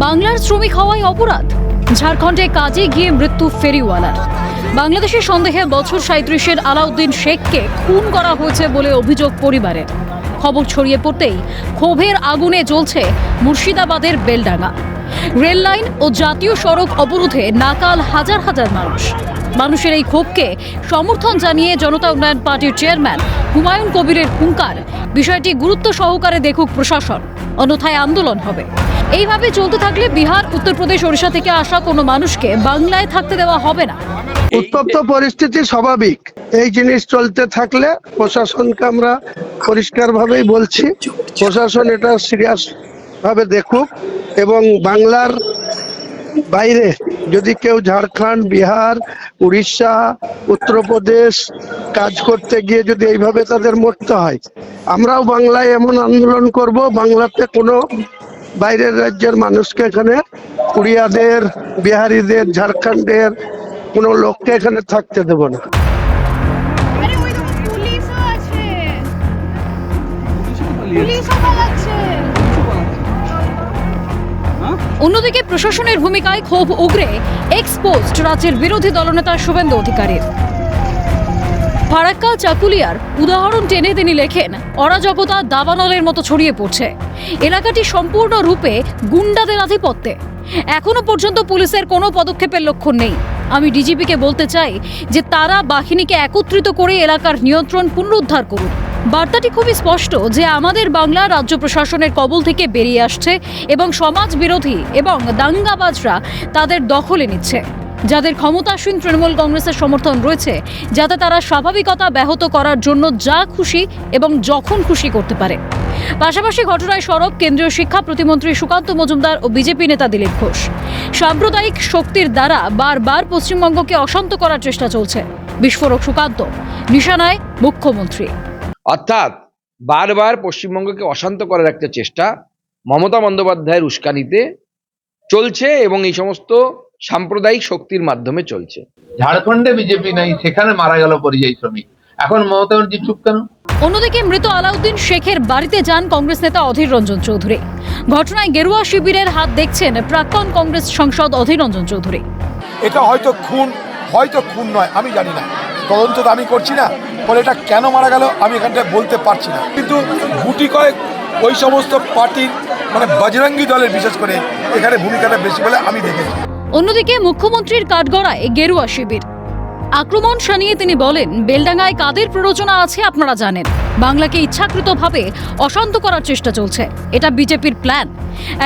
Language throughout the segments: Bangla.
বাংলার শ্রমিক হওয়াই অপরাধ। ঝাড়খণ্ডে কাজে গিয়ে মৃত্যু ফেরিওয়ালার। বাংলাদেশের সন্দেহে বছর 37-এর আলাউদ্দিন শেখকে খুন করা হয়েছে বলে অভিযোগ পরিবারের। খবর ছড়িয়ে পড়তেই ক্ষোভের আগুনে জ্বলছে মুর্শিদাবাদের বেলডাঙ্গা। রেল লাইন ও জাতীয় সড়ক অবরোধে নাকাল হাজার হাজার মানুষের এই ক্ষোভকে সমর্থন জানিয়ে জনতা উন্নয়ন পার্টির চেয়ারম্যান হুমায়ুন কবিরের হুঙ্কার, বিষয়টি গুরুত্ব সহকারে দেখুক প্রশাসন, অন্যথায় আন্দোলন হবে। এইভাবে চলতে থাকলে বিহার, উত্তরপ্রদেশ, ওড়িশা থেকে আসা কোনো মানুষকে বাংলায় থাকতে দেওয়া হবে না। উত্তপ্ত পরিস্থিতি স্বাভাবিক। এই জিনিস চলতে থাকলে প্রশাসনকে আমরা পরিষ্কারভাবেই বলছি, প্রশাসন এটা সিরিয়াস ভাবে দেখুক এবং বাংলার বাইরে যদি কেউ ঝাড়খণ্ড, বিহার, উড়িষ্যা, উত্তরপ্রদেশ কাজ করতে গিয়ে যদি এইভাবে তাদের মরতে হয়, আমরাও বাংলায় এমন আন্দোলন করব, বাংলাতে কোনো বাইরের রাজ্যের মানুষকে এখানে, উড়িয়াদের, বিহারিদের, ঝাড়খণ্ডের কোনো লোককে এখানে থাকতে দেব না। অন্যদিকে প্রশাসনের ভূমিকায় ক্ষোভ উগরে এক্সপোজড রাজ্যের বিরোধী দলনেতা শুভেন্দু অধিকারীর। ফারাক্কা, চাকুলিয়ার উদাহরণ টেনে তিনি লেখেন, অরাজকতা দাবানলের মতো ছড়িয়ে পড়ছে। এলাকাটি সম্পূর্ণরূপে গুন্ডাদের আধিপত্যে। এখনো পর্যন্ত পুলিশের কোনো পদক্ষেপের লক্ষণ নেই। আমি ডিজিপিকে বলতে চাই যে তারা বাহিনীকে একত্রিত করে এলাকার নিয়ন্ত্রণ পুনরুদ্ধার করুন। বার্তাটি খুবই স্পষ্ট যে আমাদের বাংলা রাজ্য প্রশাসনের কবল থেকে বেরিয়ে আসছে এবং সমাজ বিরোধী এবং দাঙ্গাবাজরা তাদের দখলে নিচ্ছে। যাদের ক্ষমতাসীন তৃণমূল কংগ্রেসের সমর্থন রয়েছে, যাতে তারা স্বাভাবিকতা ব্যাহত করার জন্য যা খুশি এবং যখন খুশি করতে পারে। পাশাপাশি ঘটনায় সরব কেন্দ্রীয় শিক্ষা প্রতিমন্ত্রী সুকান্ত মজুমদার ও বিজেপি নেতা দিলীপ ঘোষ। সাম্প্রদায়িক শক্তির দ্বারা বারবার পশ্চিমবঙ্গকে অশান্ত করার চেষ্টা চলছে। বিস্ফোরক সুকান্ত, নিশানায় মুখ্যমন্ত্রী। অর্থাৎ বারবার পশ্চিমবঙ্গকে অশান্ত করার একটা চেষ্টা মমতা বন্দ্যোপাধ্যায়ের উস্কানিতে চলছে এবং এই সমস্ত সাম্প্রদায়িক শক্তির মাধ্যমে চলছে। ঝাড়খণ্ডে বিজেপি নাই, সেখানে মারা গেল পরিযায়ী শ্রমিক, এখন মমতা ব্যানার্জি চুপ কেন? অন্যদিকে মৃত আলাউদ্দিন শেখের বাড়িতে যান কংগ্রেস নেতা অধীর রঞ্জন চৌধুরী। ঘটনায় গেরুয়া শিবিরের হাত দেখছেন প্রাক্তন কংগ্রেস সাংসদ অধীর রঞ্জন চৌধুরী। এটা হয়তো খুন নয়, আমি জানি না, তদন্ত তো আমি করছি না, ফলে এটা কেন মারা গেল আমি এখানটায় বলতে পারছি না। কিন্তু গুটি কয়েক ওই সমস্ত পার্টির মানে বজরঙ্গী দলের বিশেষ করে এখানে ভূমিকাটা বেশি বলে আমি দেখেছি। অন্যদিকে মুখ্যমন্ত্রীর কাঠগড়ায় গেরুয়া শিবির। আক্রমণ শানিয়ে তিনি বলেন, বেলডাঙ্গায় কাদের প্ররোচনা আছে আপনারা জানেন। বাংলাকে ইচ্ছাকৃতভাবে অশান্ত করার চেষ্টা চলছে, এটা বিজেপির প্ল্যান।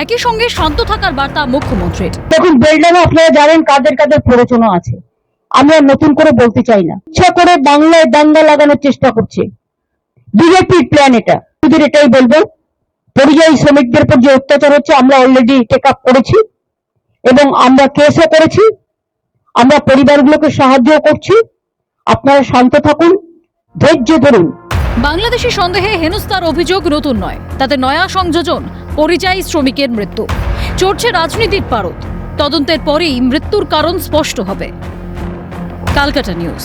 একই সঙ্গে শান্ত থাকার বার্তা মুখ্যমন্ত্রীর। দেখুন, বেলডাঙ্গা আপনারা জানেন কাদের কাদের প্ররোচনা আছে, আমি আর নতুন করে বলতে চাই না। ইচ্ছা করে বাংলায় দাঙ্গা লাগানোর চেষ্টা করছে, বিজেপির প্ল্যান এটা। শুধু এটাই বলবো, পরিযায়ী শ্রমিকদের উপর যে অত্যাচার হচ্ছে আমরা অলরেডি টেক আপ করেছি এবং আমরা কেসও করেছি, আমরা পরিবারগুলোকে সাহায্য করছি। আপনারা শান্ত থাকুন, ধৈর্য ধরুন। বাংলাদেশি সন্দেহে হেনস্থার অভিযোগ নতুন নয়, তাতে নয়া সংযোজন পরিযায়ী শ্রমিকের মৃত্যু। চড়ছে রাজনীতির পারদ। তদন্তের পরেই মৃত্যুর কারণ স্পষ্ট হবে। Calcutta news.